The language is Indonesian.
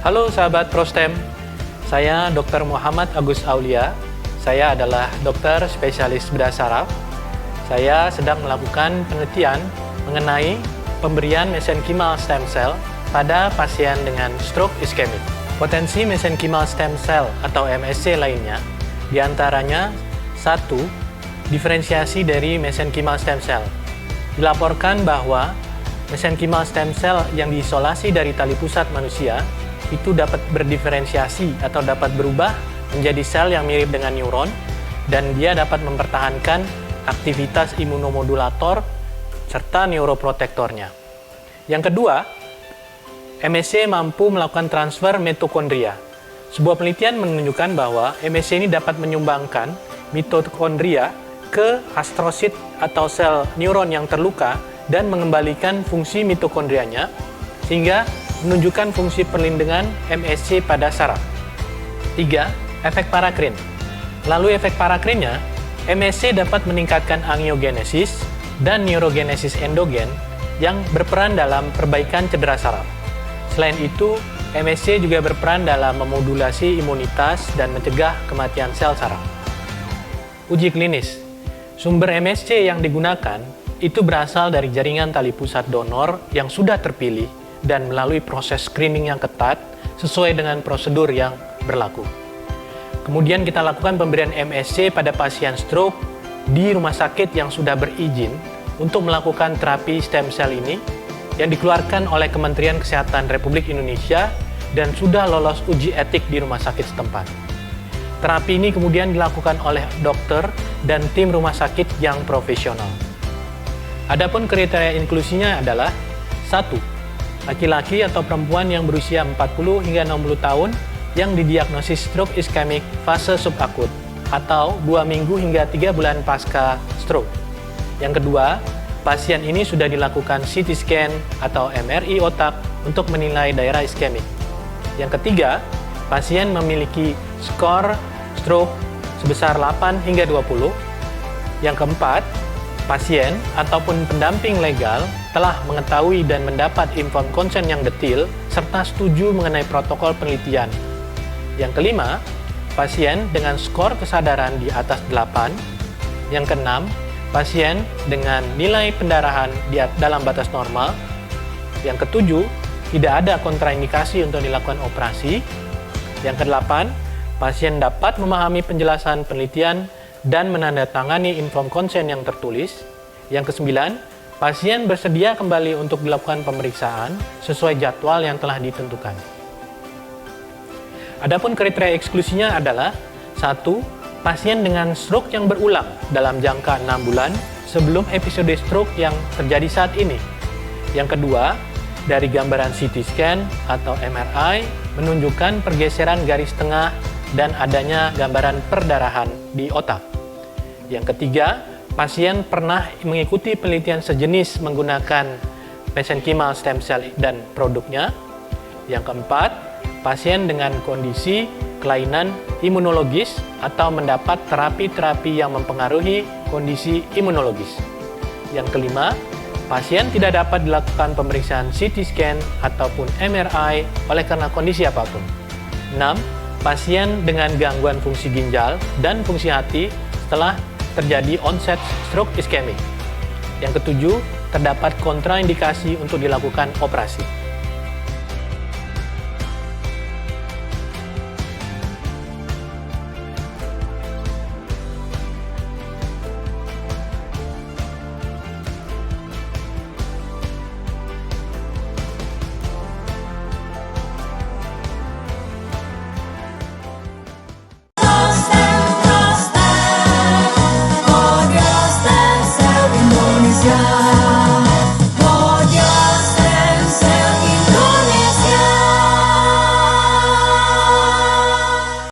Halo sahabat ProSTEM, saya Dr. Muhammad Agus Aulia. Saya adalah dokter spesialis bedah saraf. Saya sedang melakukan penelitian mengenai pemberian mesenkimal stem cell pada pasien dengan stroke iskemik. Potensi mesenkimal stem cell atau MSC lainnya diantaranya 1. Diferensiasi dari mesenkimal stem cell. Dilaporkan bahwa mesenkimal stem cell yang diisolasi dari tali pusat manusia itu dapat berdiferensiasi atau dapat berubah menjadi sel yang mirip dengan neuron dan dia dapat mempertahankan aktivitas imunomodulator serta neuroprotektornya. Yang kedua, MSC mampu melakukan transfer mitokondria. Sebuah penelitian menunjukkan bahwa MSC ini dapat menyumbangkan mitokondria ke astrosit atau sel neuron yang terluka dan mengembalikan fungsi mitokondrianya sehingga menunjukkan fungsi perlindungan MSC pada saraf. 3. Efek parakrin. Melalui efek parakrinnya, MSC dapat meningkatkan angiogenesis dan neurogenesis endogen yang berperan dalam perbaikan cedera saraf. Selain itu, MSC juga berperan dalam memodulasi imunitas dan mencegah kematian sel saraf. Uji klinis. Sumber MSC yang digunakan itu berasal dari jaringan tali pusat donor yang sudah terpilih dan melalui proses screening yang ketat sesuai dengan prosedur yang berlaku. Kemudian kita lakukan pemberian MSC pada pasien stroke di rumah sakit yang sudah berizin untuk melakukan terapi stem cell ini yang dikeluarkan oleh Kementerian Kesehatan Republik Indonesia dan sudah lolos uji etik di rumah sakit setempat. Terapi ini kemudian dilakukan oleh dokter dan tim rumah sakit yang profesional. Adapun kriteria inklusinya adalah 1. Laki-laki atau perempuan yang berusia 40 hingga 60 tahun yang didiagnosis stroke iskemik fase subakut atau 2 minggu hingga 3 bulan pasca stroke. Yang kedua, pasien ini sudah dilakukan CT scan atau MRI otak untuk menilai daerah iskemik. Yang ketiga, pasien memiliki skor stroke sebesar 8 hingga 20. Yang keempat, pasien ataupun pendamping legal telah mengetahui dan mendapat inform consent yang detail serta setuju mengenai protokol penelitian. Yang kelima, pasien dengan skor kesadaran di atas 8. Yang keenam, pasien dengan nilai pendarahan dalam batas normal. Yang ketujuh, tidak ada kontraindikasi untuk dilakukan operasi. Yang kedelapan, pasien dapat memahami penjelasan penelitian dan menandatangani inform consent yang tertulis. Yang kesembilan, pasien bersedia kembali untuk dilakukan pemeriksaan sesuai jadwal yang telah ditentukan. Adapun kriteria eksklusinya adalah 1. Pasien dengan stroke yang berulang dalam jangka 6 bulan sebelum episode stroke yang terjadi saat ini. Yang kedua, dari gambaran CT scan atau MRI menunjukkan pergeseran garis tengah dan adanya gambaran perdarahan di otak. Yang ketiga, pasien pernah mengikuti penelitian sejenis menggunakan mesenkimal stem cell dan produknya. Yang keempat, pasien dengan kondisi kelainan imunologis atau mendapat terapi-terapi yang mempengaruhi kondisi imunologis. Yang kelima, pasien tidak dapat dilakukan pemeriksaan CT scan ataupun MRI oleh karena kondisi apapun. 6. Pasien dengan gangguan fungsi ginjal dan fungsi hati setelah terjadi onset stroke iskemik. Yang ketujuh, terdapat kontraindikasi untuk dilakukan operasi.